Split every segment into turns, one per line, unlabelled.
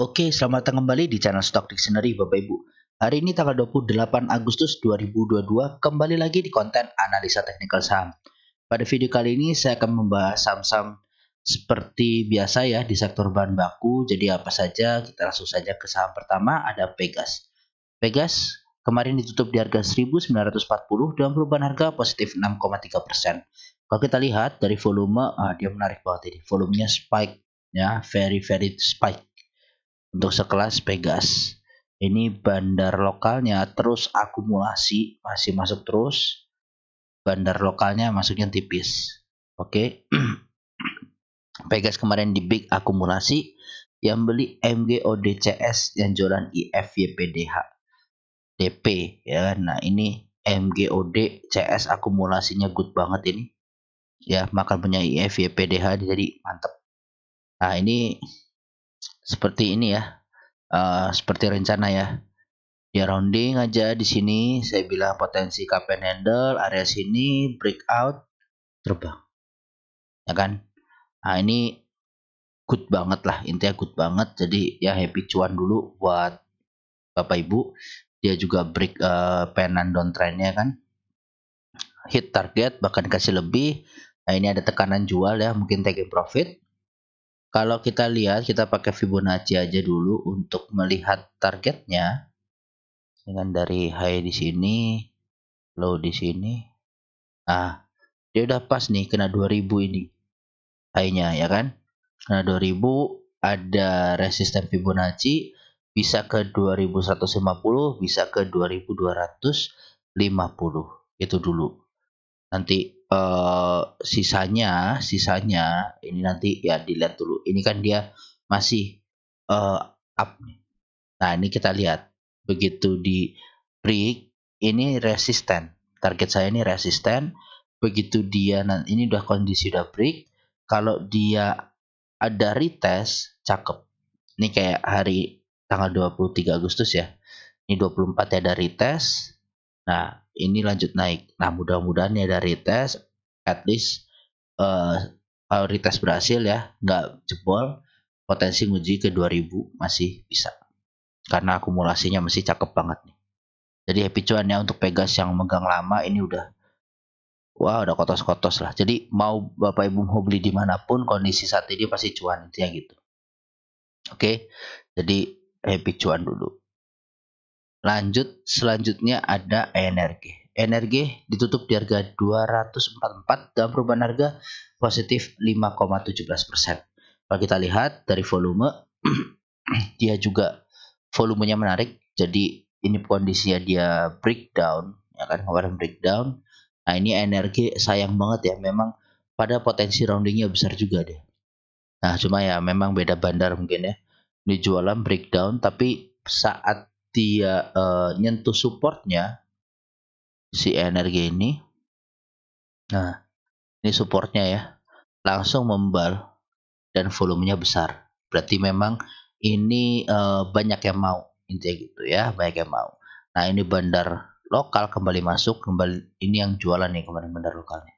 Oke, selamat datang kembali di channel Stock Dictionary Bapak Ibu. Hari ini tanggal 28 Agustus 2022, kembali lagi di konten analisa teknikal saham. Pada video kali ini saya akan membahas saham-saham seperti biasa ya di sektor bahan baku. Jadi apa saja, kita langsung saja ke saham pertama, ada Pegas. Pegas kemarin ditutup di harga 1940 dengan perubahan harga positif 6,3%. Kalau kita lihat dari volume, dia menarik banget ini. Volumenya spike ya, very spike. Untuk sekelas Pegas, ini bandar lokalnya terus akumulasi, masih masuk terus. Bandar lokalnya masuknya tipis. Oke. Pegas kemarin di big akumulasi, yang beli MGODCS, yang jualan IFYPDH DP ya. Nah, ini MGODCS akumulasinya good banget ini. Ya, makan punya IFYPDH jadi mantap. Nah, ini seperti ini ya. Seperti rencana ya. Dia rounding aja di sini, saya bilang potensi cup and handle, area sini breakout terbang. Ya kan? Nah, ini good banget lah, intinya good banget. Jadi ya happy cuan dulu buat Bapak Ibu. Dia juga break penan downtrendnya kan. Hit target bahkan kasih lebih. Nah, ini ada tekanan jual ya, mungkin taking profit. Kalau kita lihat, kita pakai Fibonacci aja dulu untuk melihat targetnya. Dengan dari high di sini, low di sini. Nah, dia udah pas nih kena 2000 ini high-nya ya kan. Kena 2000, ada resisten Fibonacci bisa ke 2150, bisa ke 2250. Itu dulu. Nanti sisanya ini nanti ya dilihat dulu. Ini kan dia masih up nih. Nah, ini kita lihat. Begitu di break, ini resisten. Target saya ini resisten. Begitu dia, nah ini udah kondisi udah break. Kalau dia ada retest, cakep. Ini kayak hari tanggal 23 Agustus ya. Ini 24 ya ada retest. Nah, ini lanjut naik. Nah, mudah-mudahan ya ada retest. At least kalau retest berhasil ya, nggak jebol. Potensi nguji ke 2000 masih bisa. Karena akumulasinya masih cakep banget nih. Jadi happy cuan ya untuk Pegas yang megang lama ini udah udah kotos-kotos lah. Jadi mau Bapak Ibu mau beli dimanapun kondisi saat ini pasti cuan intinya gitu. Oke, jadi happy cuan dulu. Lanjut, selanjutnya ada energi. Energi ditutup di harga 244 dan perubahan harga positif 5,17%. Kalau kita lihat dari volume, dia juga volumenya menarik. Jadi ini kondisinya dia breakdown, ya kan, kemarin breakdown. Nah, ini energi sayang banget ya, memang pada potensi roundingnya besar juga deh. Nah, cuma ya memang beda bandar mungkin ya. Ini jualan breakdown, tapi saat dia nyentuh supportnya si energi ini, nah ini supportnya ya, langsung membal dan volumenya besar. Berarti memang ini banyak yang mau, intinya gitu ya, banyak yang mau. Nah, ini bandar lokal kembali masuk, kembali ini yang jualan nih kemarin bandar lokalnya.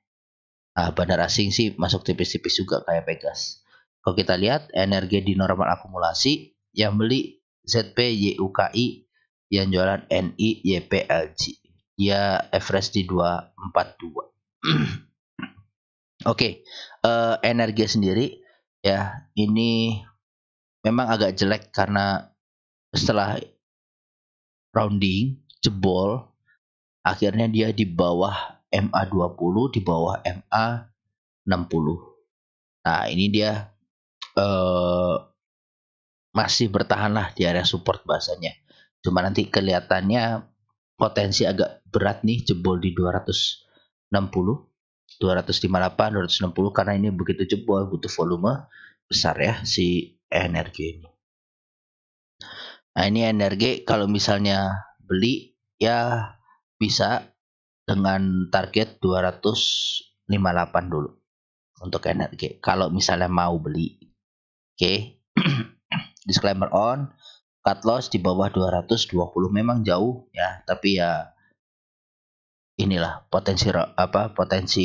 Nah, bandar asing sih masuk tipis-tipis juga kayak Pegas. Kalau kita lihat energi di normal akumulasi, yang beli ZPYUKI, yang jualan NIYPLG. Dia average di 242. Oke, energi sendiri ya ini memang agak jelek karena setelah rounding jebol, akhirnya dia di bawah MA20, di bawah MA60. Nah, ini dia masih bertahan lah di area support bahasanya. Cuma nanti kelihatannya potensi agak berat nih, jebol di 260, 258, 260 karena ini begitu jebol butuh volume besar ya si energi ini. Nah, ini energi kalau misalnya beli ya bisa dengan target 258 dulu untuk energi. Kalau misalnya mau beli. Oke. Disclaimer on, cut loss di bawah 220 memang jauh ya, tapi ya inilah potensi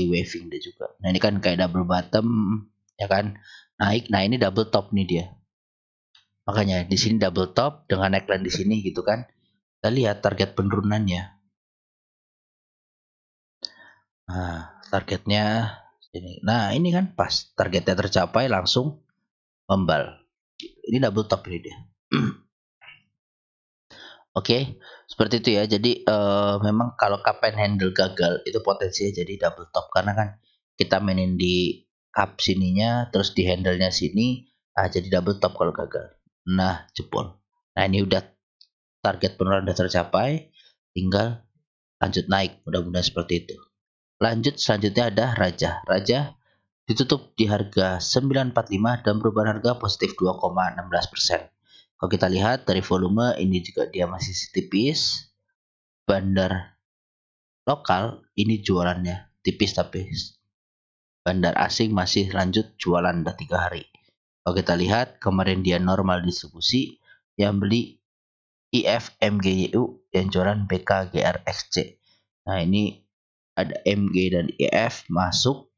waving dia juga. Nah, ini kan kayak double bottom ya kan, naik. Nah, ini double top nih dia. Makanya di sini double top dengan neckline di sini gitu kan. Kita lihat target penurunannya. Nah, targetnya ini. Nah, ini kan pas targetnya tercapai langsung membal. Ini double top ini dia. Oke, seperti itu ya. Jadi memang kalau cup and handle gagal itu potensinya jadi double top karena kan kita mainin di cup sininya, terus di handle-nya sini, jadi double top kalau gagal. Nah, jebol. Nah, ini udah target penurunan udah tercapai, tinggal lanjut naik. Mudah-mudahan seperti itu. Lanjut selanjutnya ada Raja. Raja ditutup di harga 945 dan perubahan harga positif 2,16%. Kalau kita lihat dari volume ini juga dia masih tipis. Bandar lokal ini jualannya tipis tapi bandar asing masih lanjut jualan udah 3 hari. Kalau kita lihat kemarin dia normal distribusi, yang beli IF MGYU yang jualan BK GRXC. Nah ini ada MG dan IF masuk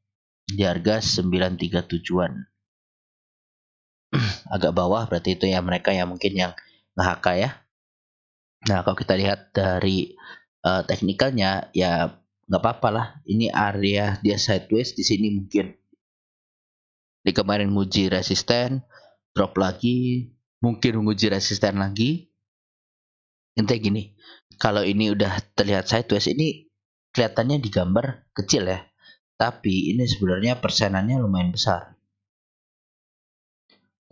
di harga 937-an. Agak bawah berarti itu ya mereka yang mungkin yang nge-HK ya. Nah kalau kita lihat dari teknikalnya ya nggak apa-apa lah. Ini area dia sideways di sini mungkin. Di kemarin nguji resisten, drop lagi, mungkin menguji resisten lagi. Intinya gini, kalau ini udah terlihat sideways ini kelihatannya di gambar kecil ya. Tapi ini sebenarnya persenannya lumayan besar.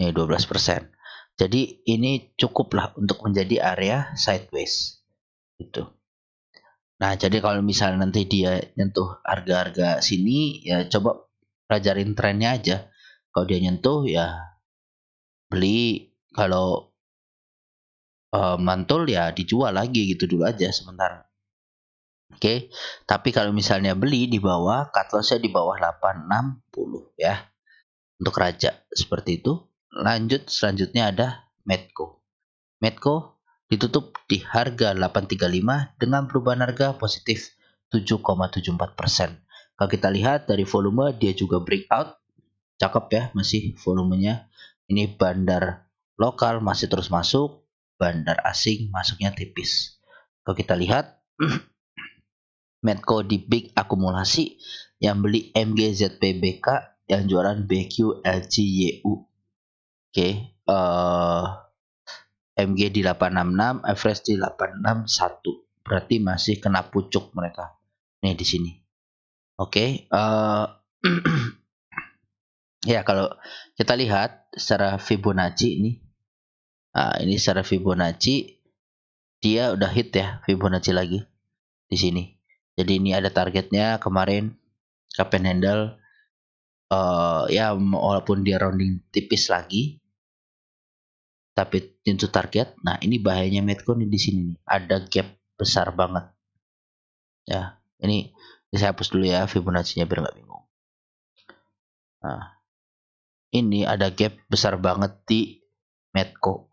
Ini 12%. Jadi ini cukuplah untuk menjadi area sideways. Gitu. Nah, jadi kalau misalnya nanti dia nyentuh harga-harga sini, ya coba pelajarin trennya aja. Kalau dia nyentuh, ya beli. Kalau mantul, ya dijual lagi gitu dulu aja sementara. Oke, tapi kalau misalnya beli di bawah, cut loss-nya di bawah 860 ya. Untuk Raja, seperti itu. Lanjut, selanjutnya ada Medco. Medco ditutup di harga 835 dengan perubahan harga positif 7,74%. Kalau kita lihat dari volume dia juga breakout, cakep ya masih volumenya. Ini bandar lokal masih terus masuk, bandar asing masuknya tipis. Kalau kita lihat Medco di big akumulasi yang beli MGZPBK yang jualan BQ LGYU. Oke, MG di 866, average di 861. Berarti masih kena pucuk mereka. Nih di sini. Oke, ya kalau kita lihat secara Fibonacci ini. Nah, ini secara Fibonacci dia udah hit ya Fibonacci lagi di sini. Jadi ini ada targetnya kemarin cup and handle ya walaupun dia rounding tipis lagi tapi tentu target. Nah, ini bahayanya Medco nih di sini nih. Ada gap besar banget. Ya, ini saya hapus dulu ya Fibonacci-nya biar nggak bingung. Nah, ini ada gap besar banget di Medco.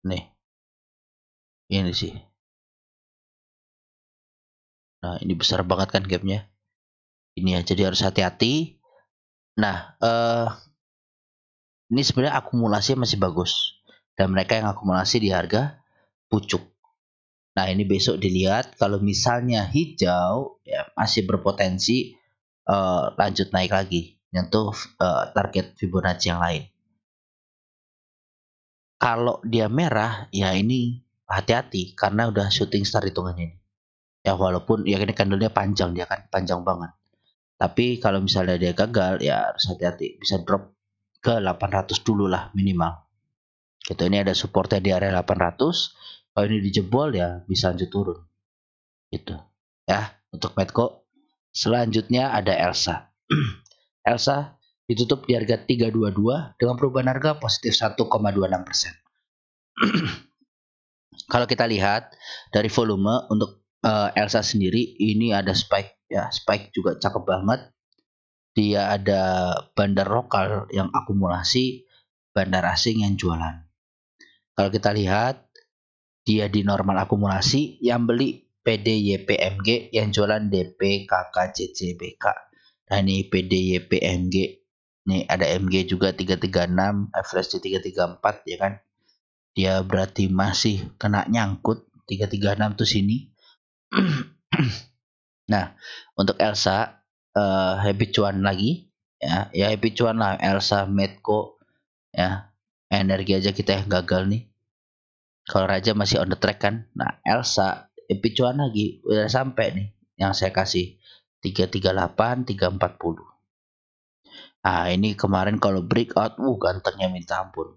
Nih, ini sih. Nah, ini besar banget kan gapnya. Ini ya, jadi harus hati-hati. Nah, ini sebenarnya akumulasi masih bagus. Dan mereka yang akumulasi di harga pucuk. Nah, ini besok dilihat kalau misalnya hijau ya masih berpotensi lanjut naik lagi nyentuh target Fibonacci yang lain. Kalau dia merah ya ini hati-hati karena udah shooting star hitungannya ini. Ya walaupun ya ini candlenya panjang, dia kan panjang banget. Tapi kalau misalnya dia gagal ya harus hati-hati, bisa drop ke 800 dulu lah minimal. Gitu, ini ada supportnya di area 800. Kalau ini dijebol ya bisa lanjut turun. Gitu. Ya, untuk Medco. Selanjutnya ada Elsa. Elsa ditutup di harga 322 dengan perubahan harga positif 1,26%. Kalau kita lihat dari volume untuk Elsa sendiri ini ada spike ya, spike juga cakep banget. Dia ada bandar lokal yang akumulasi, bandar asing yang jualan. Kalau kita lihat dia di normal akumulasi yang beli PDYPMG yang jualan DP KKCCBK. Nah ini PDYPMG Nih ada MG juga 336, average di 334 ya kan. Dia berarti masih kena nyangkut 336 tuh sini. Nah, untuk Elsa happy cuan lagi ya happy cuan lah Elsa Medco ya. Energi aja kita yang gagal nih. Kalau Raja masih on the track kan. Nah, Elsa happy cuan lagi udah sampai nih yang saya kasih 338 340. Nah, ini kemarin kalau breakout gantengnya minta ampun.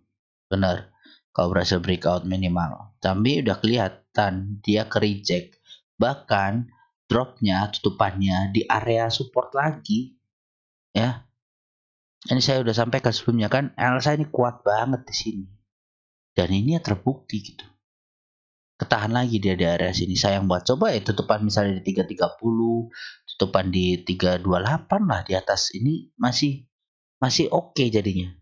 Benar. Kalau berhasil breakout minimal. Tapi udah kelihatan dia ke reject. Bahkan dropnya tutupannya di area support lagi ya. Ini saya udah sampaikan sebelumnya kan, Elsa ini kuat banget di sini. Dan ini ya terbukti gitu. Ketahan lagi dia di area sini. Sayang buat coba ya tutupan misalnya di 330, tutupan di 328 lah di atas ini masih oke jadinya.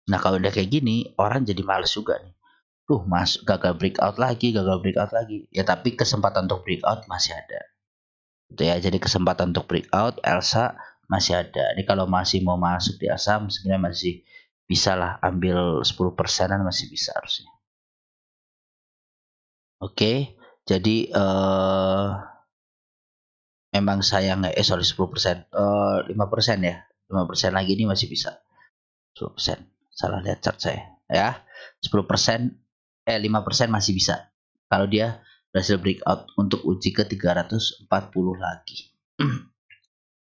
Nah, kalau udah kayak gini, orang jadi males juga nih. Mas, gagal breakout lagi, gagal breakout lagi. Ya, tapi kesempatan untuk breakout masih ada. Itu ya, jadi kesempatan untuk breakout Elsa masih ada. Ini kalau masih mau masuk di Asam, sebenarnya masih bisa lah ambil 10%-an masih bisa harusnya. Oke, jadi memang sayang sorry 10%, 5% ya. 5% lagi ini masih bisa. 10%. Salah lihat chart saya. Ya. 10%, 5% masih bisa. Kalau dia berhasil breakout untuk uji ke 340 lagi.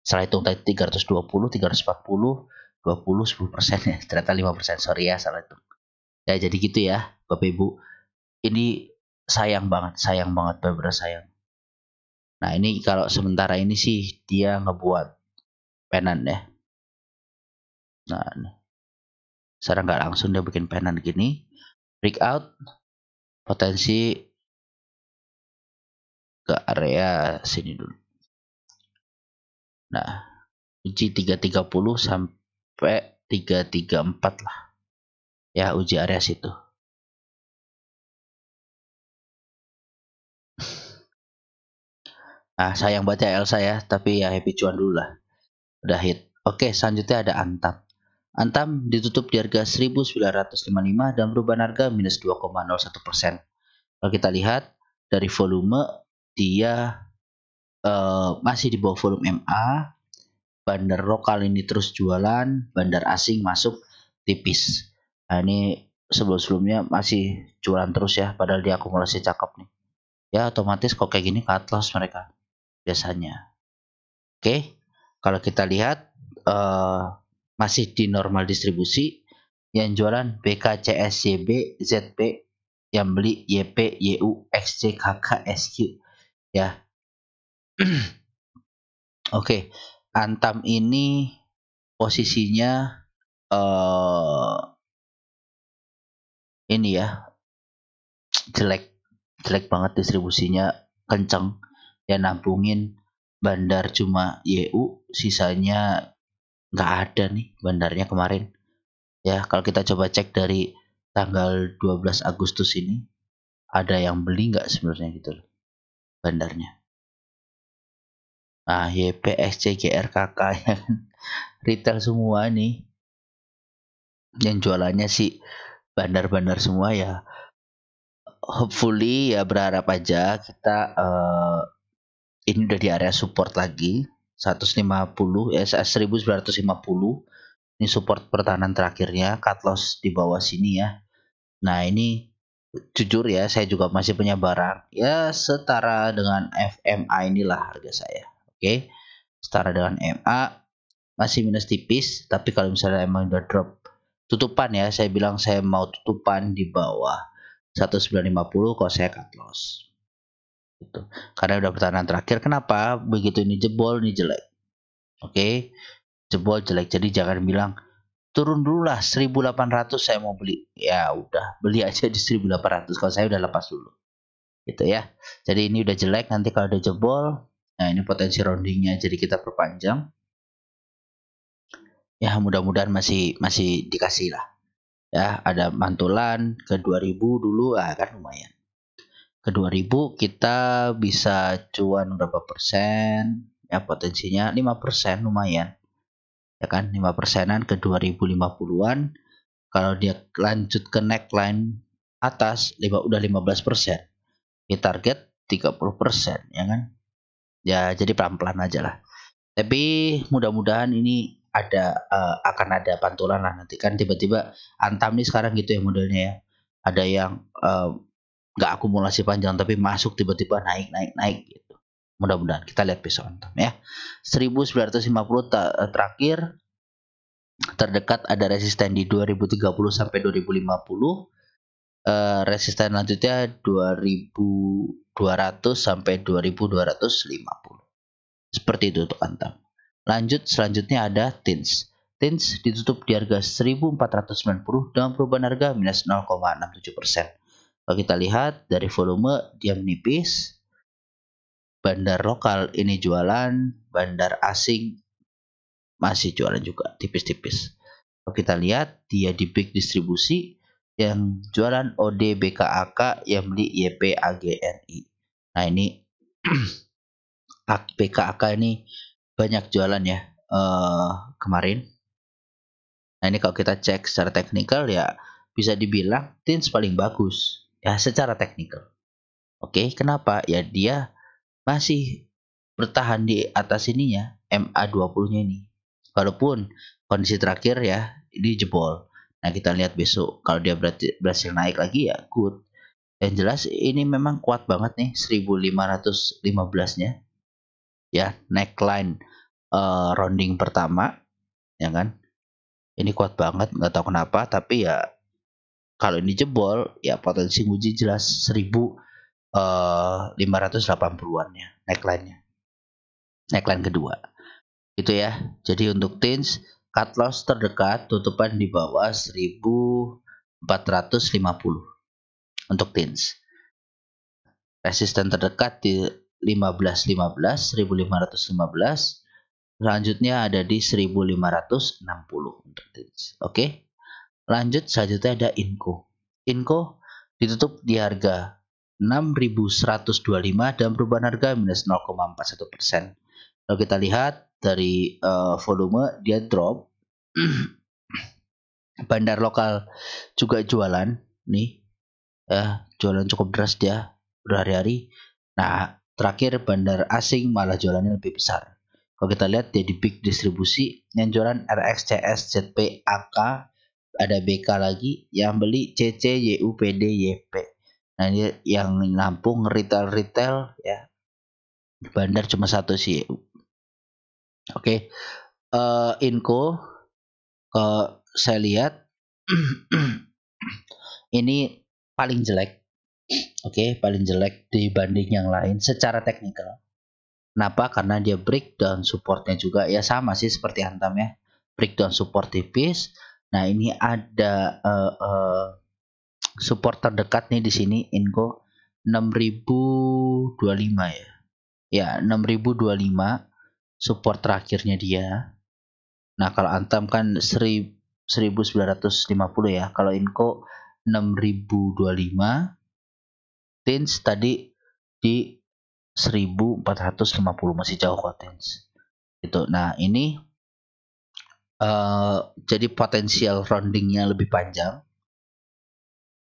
Setelah hitung tadi 320, 340, 20, 10% ya. Ternyata 5%. Sorry ya, salah hitung. Ya, jadi gitu ya, Bapak Ibu. Ini sayang banget bener-bener sayang. Nah, ini kalau sementara ini sih dia ngebuat penan ya. Nah, secara nggak langsung dia bikin penan gini. Breakout potensi ke area sini dulu. Nah, uji 330 sampai 334 lah. Ya, uji area situ. Nah, sayang banget ya Elsa ya, tapi ya happy cuan dulu lah. Udah hit. Oke, selanjutnya ada Antam. Antam ditutup di harga 1955 dan perubahan harga minus 2,01%. Kalau kita lihat dari volume, dia masih di bawah volume MA. Bandar lokal ini terus jualan, bandar asing masuk tipis. Nah, ini sebelum-sebelumnya masih jualan terus ya, padahal dia akumulasi cakep nih. Ya otomatis kok kayak gini cut loss mereka biasanya. Oke, kalau kita lihat masih di normal distribusi. Yang jualan BKCSYB, ZP, yang beli YP, YU, XC, KK, SQ ya. Oke, Antam ini posisinya ini ya jelek banget distribusinya, kenceng ya, nampungin bandar cuma YU, sisanya nggak ada nih bandarnya kemarin ya. Kalau kita coba cek dari tanggal 12 Agustus ini, ada yang beli nggak sebenarnya gitu loh bandarnya. Nah, YP, XC, GRKK ya kan, retail semua nih yang jualannya sih bandar-bandar semua ya. Hopefully ya, berharap aja kita ini udah di area support lagi 150 ya, 1950. Ini support pertahanan terakhirnya, cut loss di bawah sini ya. Nah, ini jujur ya, saya juga masih punya barang ya setara dengan FMA inilah harga saya. Oke, setara dengan MA, masih minus tipis. Tapi kalau misalnya emang udah drop tutupan ya, saya bilang saya mau tutupan di bawah 1950 kalau saya cut loss gitu. Karena udah pertahanan terakhir. Kenapa? Begitu ini jebol, ini jelek. Oke, jebol jelek. Jadi jangan bilang turun dulu lah 1800 saya mau beli. Ya udah, beli aja di 1800 kalau saya udah lepas dulu. Gitu ya. Jadi ini udah jelek, nanti kalau udah jebol, nah ini potensi roundingnya jadi kita perpanjang. Ya mudah-mudahan masih dikasih lah. Ya, ada mantulan ke 2000 dulu kan lumayan. Ke 2000 kita bisa cuan berapa persen? Ya potensinya 5% lumayan. ya kan, 5%-an ke 2050-an. Kalau dia lanjut ke neckline atas udah 15%, di target 30%, ya kan. Ya jadi pelan-pelan aja lah. Tapi mudah-mudahan ini akan ada pantulan lah nanti kan, tiba-tiba Antam nih sekarang gitu ya modelnya ya. Ada yang nggak akumulasi panjang tapi masuk tiba-tiba naik naik naik gitu. Mudah-mudahan kita lihat besok Antam ya. 1950 terakhir, terdekat ada resisten di 2030 sampai 2050. Resisten lanjutnya 2200 sampai 2250. Seperti itu untuk Antam. Lanjut, selanjutnya ada TINS. TINS ditutup di harga 1490 dengan perubahan harga minus 0,67%. Kalau kita lihat dari volume dia menipis. Bandar lokal ini jualan, bandar asing masih jualan juga tipis-tipis. Kalau kita lihat dia di big distribusi, yang jualan OD BKAK, yang beli YPAGNI. Nah ini BKAK ini banyak jualan ya kemarin. Nah ini kalau kita cek secara teknikal ya bisa dibilang TINS paling bagus ya secara teknikal. Oke, kenapa? Ya dia masih bertahan di atas ininya MA20-nya ini. Walaupun kondisi terakhir ya ini jebol. Nah kita lihat besok kalau dia berhasil naik lagi ya good. Yang jelas ini memang kuat banget nih 1515-nya. Ya, neckline rounding pertama, ya kan? Ini kuat banget, nggak tahu kenapa, tapi ya kalau ini jebol, ya potensi nguji jelas 1580-an ya neckline-nya. Neckline kedua. Itu ya. Jadi untuk TINS, cut loss terdekat tutupan di bawah 1450 untuk TINS. Resisten terdekat di 1515. Selanjutnya ada di 1560 untuk TINS. Oke. Lanjut selanjutnya ada INCO. INCO ditutup di harga 6.125 dan perubahan harga minus 0,41%. Kalau kita lihat dari volume dia drop. Bandar lokal juga jualan nih. Jualan cukup deras dia berhari-hari. Nah, terakhir bandar asing malah jualannya lebih besar. Kalau kita lihat dia di big distribusi, yang jualan RXCS, ZP, AK, ada BK lagi, yang beli CC, YU, PD, YP. Nah ini yang nampung retail ya. Bandar cuma satu sih. Oke. Inco saya lihat ini paling jelek. Oke, paling jelek dibanding yang lain secara teknikal. Kenapa? Karena dia breakdown supportnya juga ya sama sih seperti Antam ya. Breakdown support tipis. Nah ini ada support terdekat nih di sini Inco 6025 ya. Ya 6025 support terakhirnya dia. Nah kalau Antam kan 1950 ya. Kalau Inco 6025. TINS tadi di 1450 masih jauh kok TINS. Gitu. Nah ini jadi potensial roundingnya lebih panjang.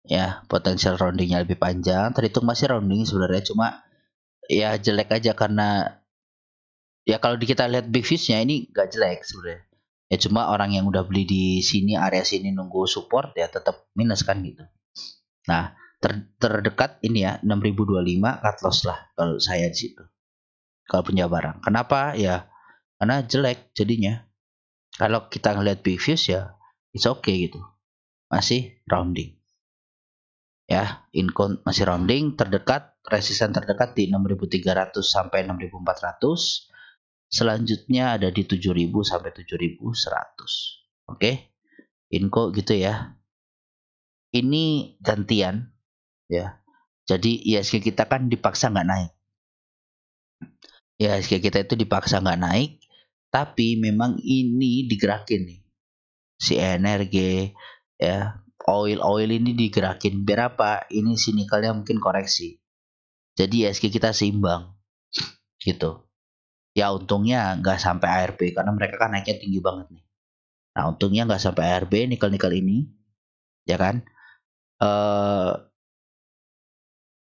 Ya, potensial roundingnya lebih panjang. Terhitung masih rounding sebenarnya, cuma ya jelek aja karena ya kalau kita lihat big fish-nya ini gak jelek sebenarnya. Ya cuma orang yang udah beli di sini area sini nunggu support ya tetap minus kan gitu. Nah, terdekat ini ya 6025 cut loss lah kalau saya di situ. Kalau punya barang. Kenapa? Ya karena jelek jadinya. Kalau kita ngelihat big fish ya it's okay gitu. Masih rounding. Ya, income masih rounding, terdekat resisten terdekat di 6.300 sampai 6.400. Selanjutnya ada di 7.000 sampai 7.100. Oke. Inco gitu ya. Ini gantian ya. Jadi ISG kita kan dipaksa nggak naik. ISG kita itu dipaksa nggak naik, tapi memang ini digerakin nih. Si energi ya, oil ini digerakin biar apa? Ini si nikelnya mungkin koreksi. Jadi ISG kita seimbang gitu. Ya untungnya nggak sampai ARB karena mereka kan naiknya tinggi banget nih. Nah untungnya nggak sampai ARB nikel-nikel ini, ya kan.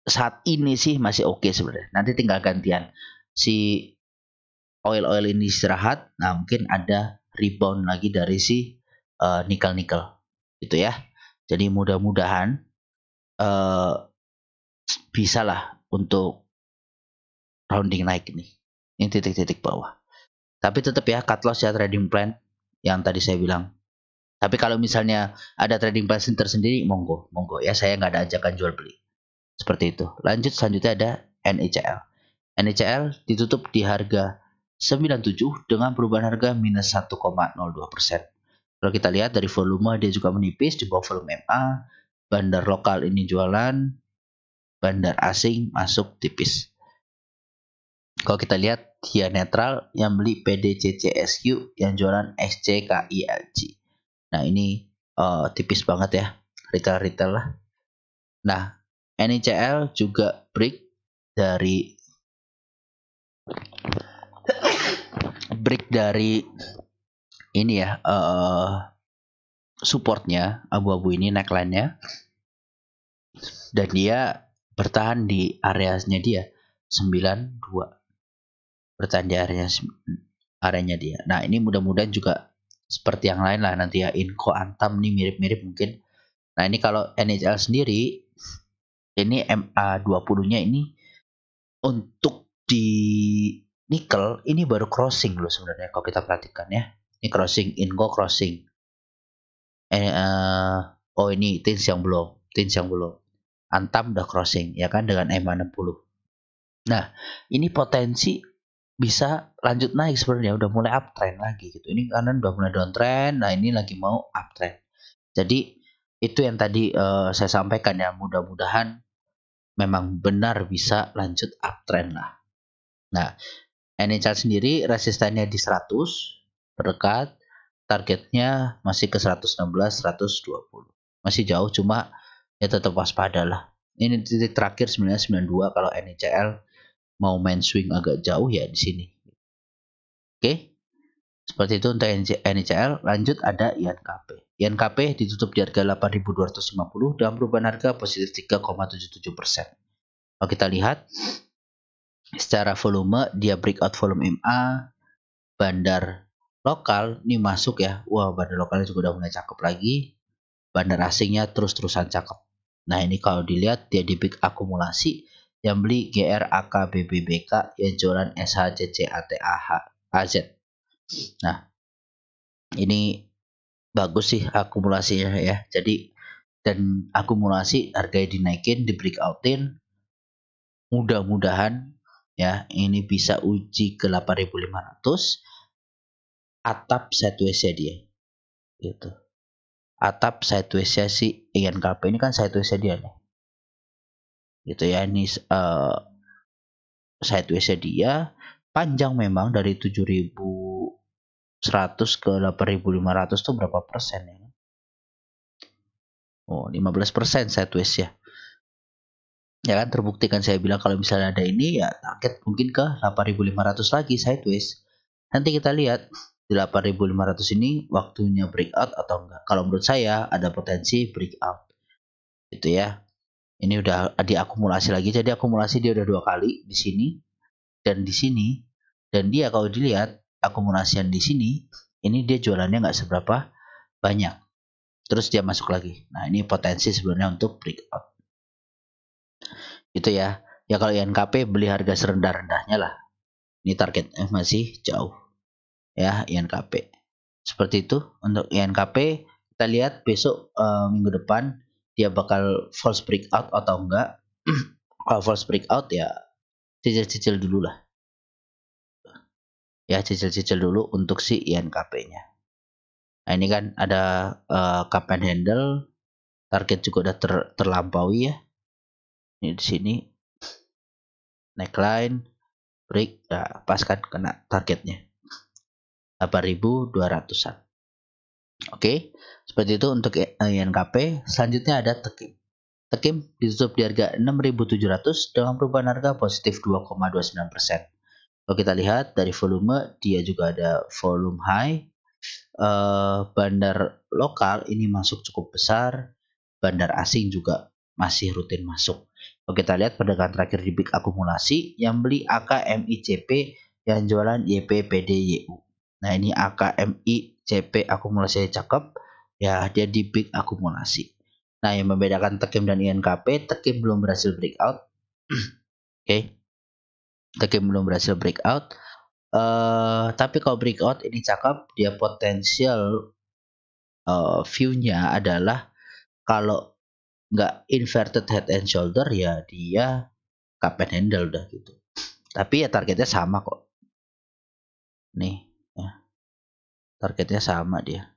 Saat ini sih masih oke sebenarnya. Nanti tinggal gantian si oil ini istirahat. Nah mungkin ada rebound lagi dari si nikel-nikel, gitu ya. Jadi mudah-mudahan uh, bisa lah untuk rounding naik nih. Ini titik-titik bawah. Tapi tetap ya cut loss ya trading plan yang tadi saya bilang. Tapi kalau misalnya ada trading plan tersendiri, monggo, monggo ya. Saya nggak ada ajakan jual beli. Seperti itu. Lanjut selanjutnya ada NICL. NICL ditutup di harga 97 dengan perubahan harga minus 1,02%. Kalau kita lihat dari volume dia juga menipis di bawah volume MA. Bandar lokal ini jualan, bandar asing masuk tipis. Kalau kita lihat dia netral, yang beli PDCCSQ, yang jualan SCKILG. Nah ini tipis banget ya, retail lah. Nah NICL juga break dari ini ya, supportnya abu-abu ini neckline-nya, dan dia bertahan di areanya dia 92, bertahan di areanya dia. Nah ini mudah-mudahan juga seperti yang lain lah nanti ya, Inco Antam nih mirip-mirip mungkin. Nah ini kalau NHL sendiri, ini MA20-nya ini untuk di nikel ini baru crossing loh sebenarnya kalau kita perhatikan ya. Ini crossing, Inco crossing. Oh ini Tins yang belum. Antam udah crossing ya kan dengan MA60. Nah ini potensi bisa lanjut naik sebenarnya, udah mulai uptrend lagi gitu. Ini kanan udah mulai downtrend, nah ini lagi mau uptrend. Jadi itu yang tadi saya sampaikan ya, mudah-mudahan memang benar bisa lanjut uptrend lah. Nah, NHL sendiri resistennya di 100, terdekat, targetnya masih ke 116, 120. Masih jauh, cuma ya tetap waspada lah. Ini titik terakhir sebenarnya 92 kalau NICL mau main swing agak jauh ya di sini. Oke. Seperti itu untuk NICL. Lanjut ada INKP. INKP ditutup di harga 8.250 dengan perubahan harga positif 3,77%. Kalau kita lihat secara volume, dia breakout volume MA, bandar lokal ini masuk ya. Wah, bandar lokalnya juga udah mulai cakep lagi. Bandar asingnya terus-terusan cakep. Nah ini kalau dilihat dia di big akumulasi, yang beli GRAKBBBK, yang jualan SHCCATAH AZ. Nah ini bagus sih akumulasinya ya. Jadi dan akumulasi harganya dinaikin, di breakoutin, mudah-mudahan ya ini bisa uji ke 8.500 atap sideways-nya dia gitu. Atap sideways-nya si INKP ini kan sideways-nya dia nih. Gitu ya, ini sideways-nya dia panjang memang dari 7.100 ke 8.500 tuh berapa persen ya? Oh, 15% sideways ya. Ya kan terbukti kan saya bilang kalau misalnya ada ini ya target mungkin ke 8.500 lagi sideways. Nanti kita lihat di 8.500 ini waktunya breakout atau enggak. Kalau menurut saya ada potensi breakout. Gitu ya. Ini udah diakumulasi lagi. Jadi akumulasi dia udah 2 kali di sini dan di sini. Dan dia kalau dilihat akumulasian di sini, ini dia jualannya nggak seberapa banyak. Terus dia masuk lagi. Nah ini potensi sebenarnya untuk breakout. Gitu ya. Ya kalau INKP beli harga serendah-rendahnya lah. Ini targetnya masih jauh. Ya INKP. Seperti itu untuk INKP. Kita lihat besok minggu depan dia bakal false breakout atau enggak. Kalau false breakout ya cicil-cicil dulu lah. Ya cicil-cicil dulu untuk si INKP-nya. Nah ini kan ada cup and handle. Target juga udah terlampaui ya. Ini di sini neckline break, nah, pas kan kena targetnya 8.200-an. Oke, seperti itu untuk INKP. Selanjutnya ada Tekim. Tekim ditutup di harga 6.700 dengan perubahan harga positif 2,29%. Kalau kita lihat dari volume, dia juga ada volume high. Bandar lokal ini masuk cukup besar, bandar asing juga masih rutin masuk. Kalau kita lihat perdagangan terakhir di big akumulasi, yang beli AKMICP, yang jualan YPPDYU. Nah ini AKMICP akumulasinya cakep, ya dia di big akumulasi. Nah yang membedakan Tekim dan INKP, Tekim belum berhasil breakout. Oke. Tekim belum berhasil breakout. Tapi kalau breakout ini cakep, dia potensial view-nya adalah kalau nggak inverted head and shoulder ya dia cup and handle udah gitu. Tapi ya targetnya sama kok. Nih, ya. Targetnya sama dia.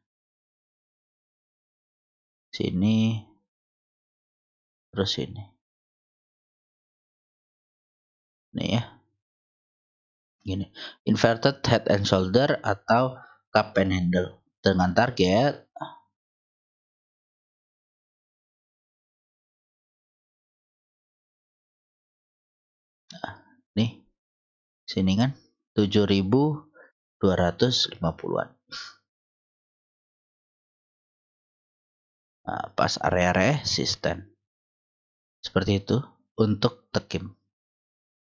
Sini, terus sini. Nih ya. Gini, inverted head and shoulder atau cup and handle dengan target nih sini kan 7.250-an. Nah, pas area resisten seperti itu untuk Tekim.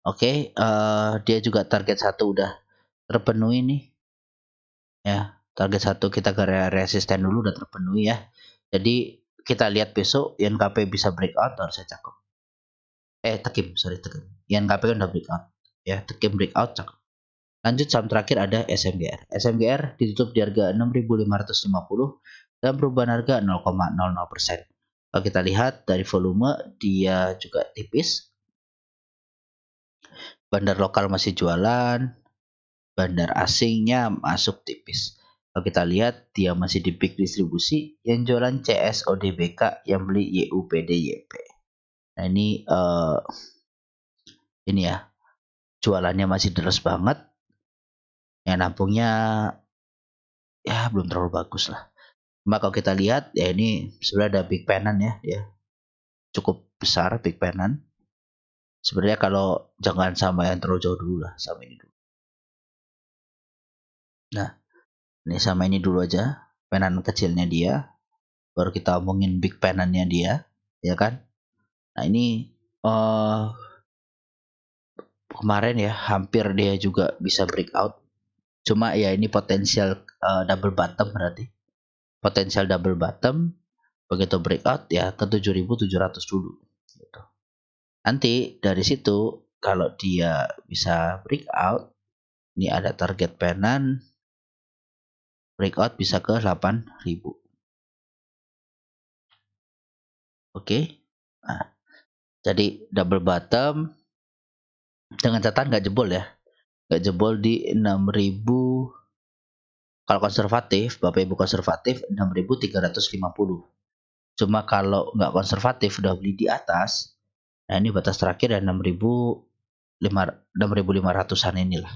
Oke, dia juga target 1 udah terpenuhi nih. Ya, target 1 kita ke area resisten dulu udah terpenuhi ya. Jadi kita lihat besok INKP bisa breakout harusnya cakep. Tekim. INKP kan udah breakout. Ya, Tekim breakout cakep. Lanjut saham terakhir ada SMGR. SMGR ditutup di harga 6.550 dan perubahan harga 0,00%. Kalau kita lihat dari volume dia juga tipis. Bandar lokal masih jualan, bandar asingnya masuk tipis. Kalau kita lihat dia masih di big distribusi, yang jualan CSODBK, yang beli YUPDYP. Nah ini ya, jualannya masih deres banget. Yang nampungnya ya belum terlalu bagus lah. Cuma kalau kita lihat ya ini sebenarnya ada big penan ya cukup besar big penan. Sebenarnya kalau jangan sama yang terlalu jauh dulu lah, sama ini dulu. Nah, ini sama ini dulu aja, penan kecilnya dia, baru kita omongin big penannya dia, ya kan? Nah ini kemarin ya hampir dia juga bisa breakout. Cuma ya ini potensial double bottom berarti. Potensial double bottom begitu breakout ya ke 7.700 dulu gitu. Nanti dari situ kalau dia bisa breakout, ini ada target penan breakout bisa ke 8.000. Oke. Nah, jadi double bottom dengan catatan nggak jebol ya. Nggak jebol di 6.000. Kalau konservatif, Bapak Ibu konservatif 6.350. Cuma kalau nggak konservatif udah beli di atas, nah ini batas terakhir ya 6.500-an inilah.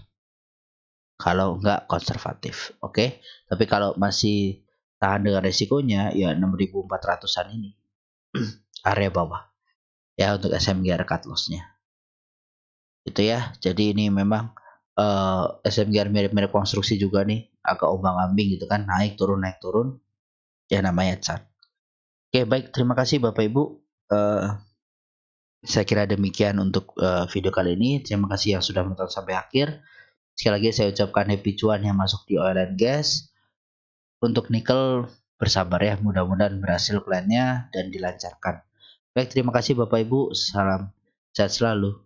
Kalau nggak konservatif, oke. Tapi kalau masih tahan dengan resikonya ya 6.400-an ini area bawah ya untuk SMGR cut loss-nya. Itu ya. Jadi ini memang SMGR mirip-mirip konstruksi juga nih, agak ombang-ambing gitu kan, naik turun ya namanya chart. Oke, baik, terima kasih Bapak Ibu. Saya kira demikian untuk video kali ini. Terima kasih yang sudah menonton sampai akhir. Sekali lagi saya ucapkan happy cuan yang masuk di oil and gas. Untuk nikel bersabar ya, mudah-mudahan berhasil plannya dan dilancarkan. Baik, terima kasih Bapak Ibu. Salam sehat selalu.